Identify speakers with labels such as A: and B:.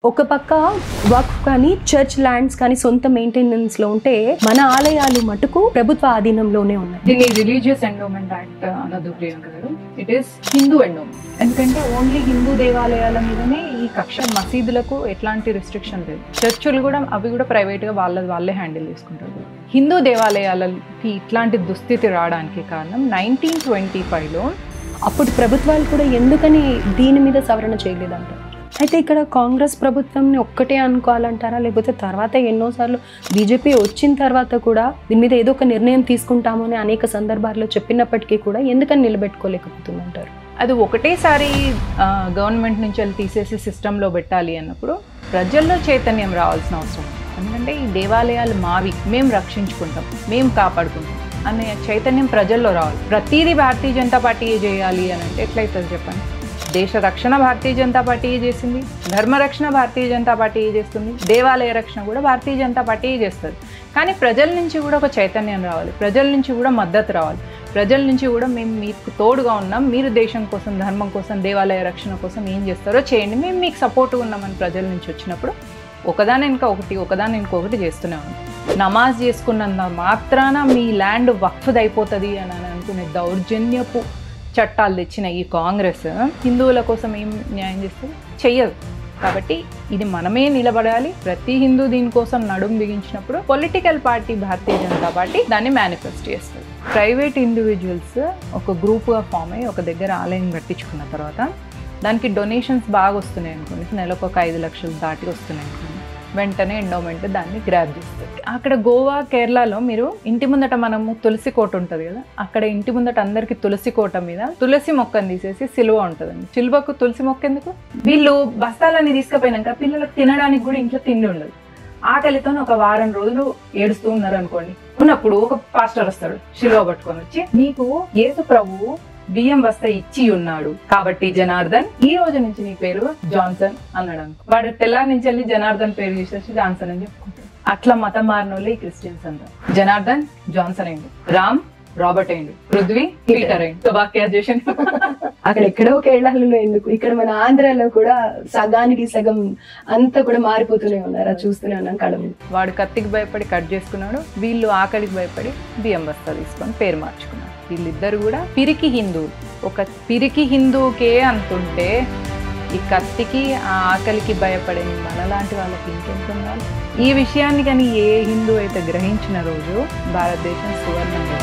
A: ఒక పక్క వక్ఫ్ కానీ చర్చ్ ల్యాండ్స్ కానీ సొంత మెయింటెనెన్స్ లో ఉంటే మన ఆలయాలు మటుకు ప్రభుత్వ ఆధీనంలోనే ఉన్నాయి.
B: దీన్ని రిలీజియస్ ఎండోమెంట్ యాక్ట్ అనదు ప్రియాంక గారు. It is Hindu endowment. ఎందుకంటే ఓన్లీ హిందూ దేవాలయాల మీదనే ఈ కక్ష. మసీదులకు ఎట్లాంటి రిస్ట్రిక్షన్ లేదు. చర్చులు కూడా అవి కూడా ప్రైవేట్ గా వాళ్ళే హ్యాండిల్ చేసుకుంటారు. హిందూ దేవాలయాలకి ఇట్లాంటి దుస్థితి రావడానికి కారణం 1925లో
A: అప్పుడు ప్రభుత్వాలు కూడా ఎందుకని దీని మీద సవరణ చేయలేదంటారు. అయితే ఇక్కడ కాంగ్రెస్ ప్రభుత్వంని ఒక్కటే అనుకోవాలంటారా, లేకపోతే తర్వాత ఎన్నోసార్లు బీజేపీ వచ్చిన తర్వాత కూడా దీని మీద ఏదో ఒక నిర్ణయం తీసుకుంటాము అని అనేక సందర్భాల్లో చెప్పినప్పటికీ కూడా ఎందుకని నిలబెట్టుకోలేకపోతుందంటారు?
B: అది ఒకటేసారి గవర్నమెంట్ నుంచి వెళ్ళి తీసేసి సిస్టంలో పెట్టాలి అన్నప్పుడు ప్రజల్లో చైతన్యం రావాల్సిన అవసరం. ఎందుకంటే ఈ దేవాలయాలు మావి, మేము రక్షించుకుంటాం, మేము కాపాడుకుంటాం అనే చైతన్యం ప్రజల్లో రావాలి. ప్రతిదీ భారతీయ జనతా పార్టీ చేయాలి అని అంటే ఎట్లయితుంది చెప్పండి? దేశ రక్షణ భారతీయ జనతా పార్టీ చేసింది, ధర్మ రక్షణ భారతీయ జనతా పార్టీ చేస్తుంది, దేవాలయ రక్షణ కూడా భారతీయ జనతా పార్టీ చేస్తుంది. కానీ ప్రజల నుంచి కూడా ఒక చైతన్యం రావాలి, ప్రజల నుంచి కూడా మద్దతు రావాలి, ప్రజల నుంచి కూడా మేము మీకు తోడుగా ఉన్నాం, మీరు దేశం కోసం, ధర్మం కోసం, దేవాలయ రక్షణ కోసం ఏం చేస్తారో చేయండి, మేము మీకు సపోర్ట్గా ఉన్నామని ప్రజల నుంచి వచ్చినప్పుడు ఒకదాని ఇంకొకటి చేస్తూనే ఉన్నాం. నమాజ్ చేసుకున్నంత మాత్రాన మీ ల్యాండ్ వక్ఫ్ది అయిపోతుంది అని అనుకునే దౌర్జన్యపు చట్టాలు తెచ్చిన ఈ కాంగ్రెస్ హిందువుల కోసం ఏం న్యాయం చేస్తుంది? చెయ్యదు. కాబట్టి ఇది మనమే నిలబడాలి. ప్రతి హిందూ దీనికోసం నడుం బిగించినప్పుడు political party Bharatiya Janata party దాన్ని మేనిఫెస్ట్ చేస్తుంది. ప్రైవేట్ ఇండివిజువల్స్ ఒక గ్రూప్గా ఫామ్ అయ్యి ఒక దగ్గర ఆలయం కట్టించుకున్న తర్వాత దానికి డొనేషన్స్ బాగా వస్తున్నాయి అనుకోండి, నెలకు ఒక 5 లక్షలు దాటి వస్తున్నాయి అనుకోండి, వెంటనే ఎండోమెంట్ దాన్ని గ్రాప్ చేస్తుంది. అక్కడ గోవా, కేరళలో మీరు ఇంటి ముందట మనము తులసి కోట ఉంటుంది కదా, అక్కడ ఇంటి ముందట అందరికి తులసి కోట మీద తులసి మొక్కను తీసేసి సిలువ ఉంటుందండి. సిలువకు తులసి మొక్క ఎందుకు? వీళ్ళు బస్తాలన్నీ తీసుకుపోయినాక పిల్లలకు తినడానికి కూడా ఇంట్లో తిండి ఉండదు. ఆకలితో ఒక వారం రోజులు ఏడుస్తూ ఉన్నారు అనుకోండి, ఉన్నప్పుడు ఒక పాస్టర్ వస్తాడు సిలువ పట్టుకొని వచ్చి, నీకు యేసు ప్రభువు బియ్యం బస్తా ఇచ్చి ఉన్నాడు కాబట్టి జనార్దన్, ఈ రోజు నుంచి నీ పేరు జాన్సన్ అన్నాడు అనుకో. వాడు తెల్లారి నుంచి వెళ్ళి జనార్దన్ పేరు తీసేసి జాన్సన్ అని చెప్పుకుంటాడు. అట్లా మతం మారిన వాళ్ళు ఈ క్రిస్టియన్స్ అంటారు. జనార్దన్ జాన్సన్ అయింది, రామ్ రాబర్ట్ అయింది, పృథ్వీ పీటర్ అయింది. సో వాక్యాజేషన్
A: అక్కడ ఎక్కడో కేరళలో ఎందుకు, ఇక్కడ మన ఆంధ్రాలో కూడా సగానికి సగం అంతా కూడా మారిపోతూనే ఉన్నారు. అది చూస్తూనే ఉన్నాం కళ.
B: వాడు కత్తికి భయపడి కట్ చేసుకున్నాడు, వీళ్ళు ఆకలికి భయపడి బియ్యం బస్తా తీసుకొని పేరు మార్చుకున్నాడు. వీళ్ళిద్దరు కూడా పిరికి హిందువులు. ఒక పిరికి హిందువుకే అంతుంటే ఈ కత్తికి, ఆ ఆకలికి భయపడే మనలాంటి వాళ్ళకి ఇంకెంత ఉండాలి? ఈ విషయాన్ని కానీ ఏ హిందూ అయితే గ్రహించిన రోజు భారతదేశం సువర్ణంగా